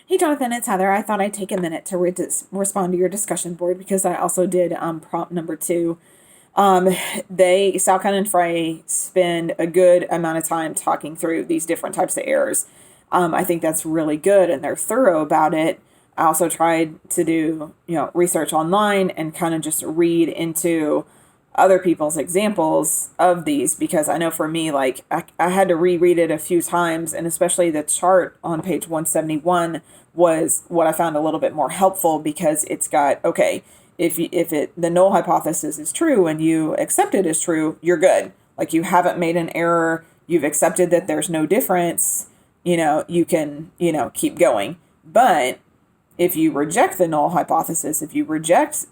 Hey, Jonathan, it's Heather. I thought I'd take a minute to respond to your discussion board because I also did prompt number two. Um, Salcon and Frey spend a good amount of time talking through these different types of errors. I think that's really good and they're thorough about it. I also tried to do, research online and kind of just read into other people's examples of these because I know for me, like I had to reread it a few times, and especially the chart on page 171 was what I found a little bit more helpful because it's got, okay, if the null hypothesis is true and you accept it as true, you're good. Like you haven't made an error, you've accepted that there's no difference, you can, keep going. But if you reject the null hypothesis, if you reject,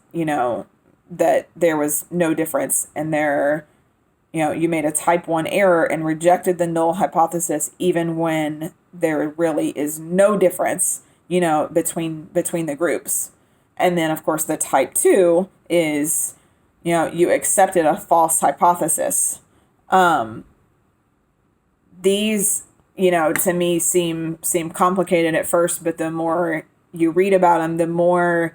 that there was no difference and you made a type 1 error and rejected the null hypothesis even when there really is no difference, between the groups. And then of course the type 2 is, you accepted a false hypothesis. These, to me seem complicated at first, but the more you read about them, the more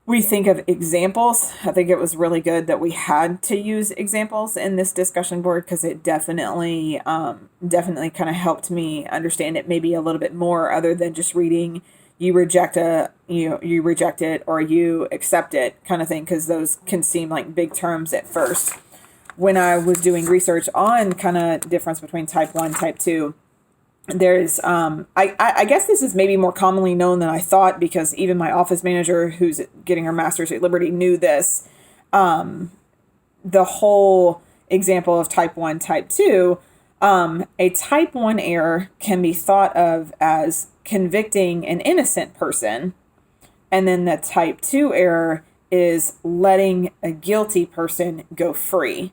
we think of examples. I think it was really good that we had to use examples in this discussion board because it definitely kind of helped me understand it maybe a little bit more other than just reading you reject you reject it or you accept it kind of thing, because those can seem like big terms at first. When I was doing research on kind of difference between type 1, type 2, there's I guess this is maybe more commonly known than I thought because even my office manager who's getting her master's at Liberty knew this. The whole example of type 1, type 2, a type 1 error can be thought of as convicting an innocent person, and then the type 2 error is letting a guilty person go free.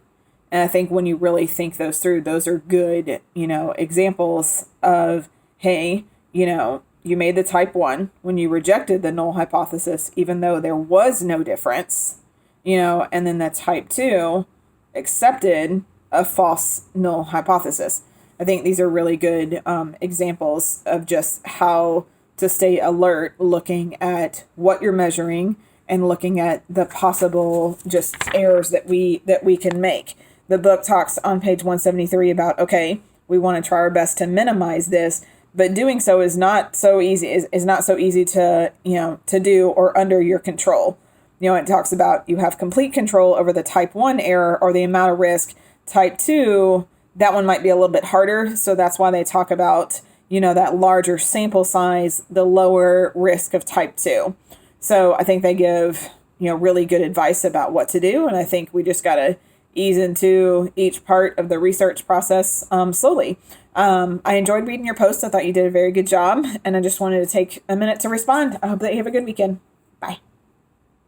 And I think when you really think those through, those are good, examples of, hey, you made the type 1 when you rejected the null hypothesis, even though there was no difference, and then the type 2 accepted a false null hypothesis. I think these are really good examples of just how to stay alert, looking at what you're measuring and looking at the possible just errors that we can make. The book talks on page 173 about, okay, we want to try our best to minimize this, but doing so is not so easy, is not so easy to, to do or under your control. It talks about you have complete control over the type 1 error or the amount of risk. Type 2, that one might be a little bit harder. So that's why they talk about, that larger sample size, the lower risk of type 2. So I think they give, really good advice about what to do. And I think we just got to ease into each part of the research process slowly. I enjoyed reading your post. I thought you did a very good job, and I just wanted to take a minute to respond. I hope that you have a good weekend. Bye.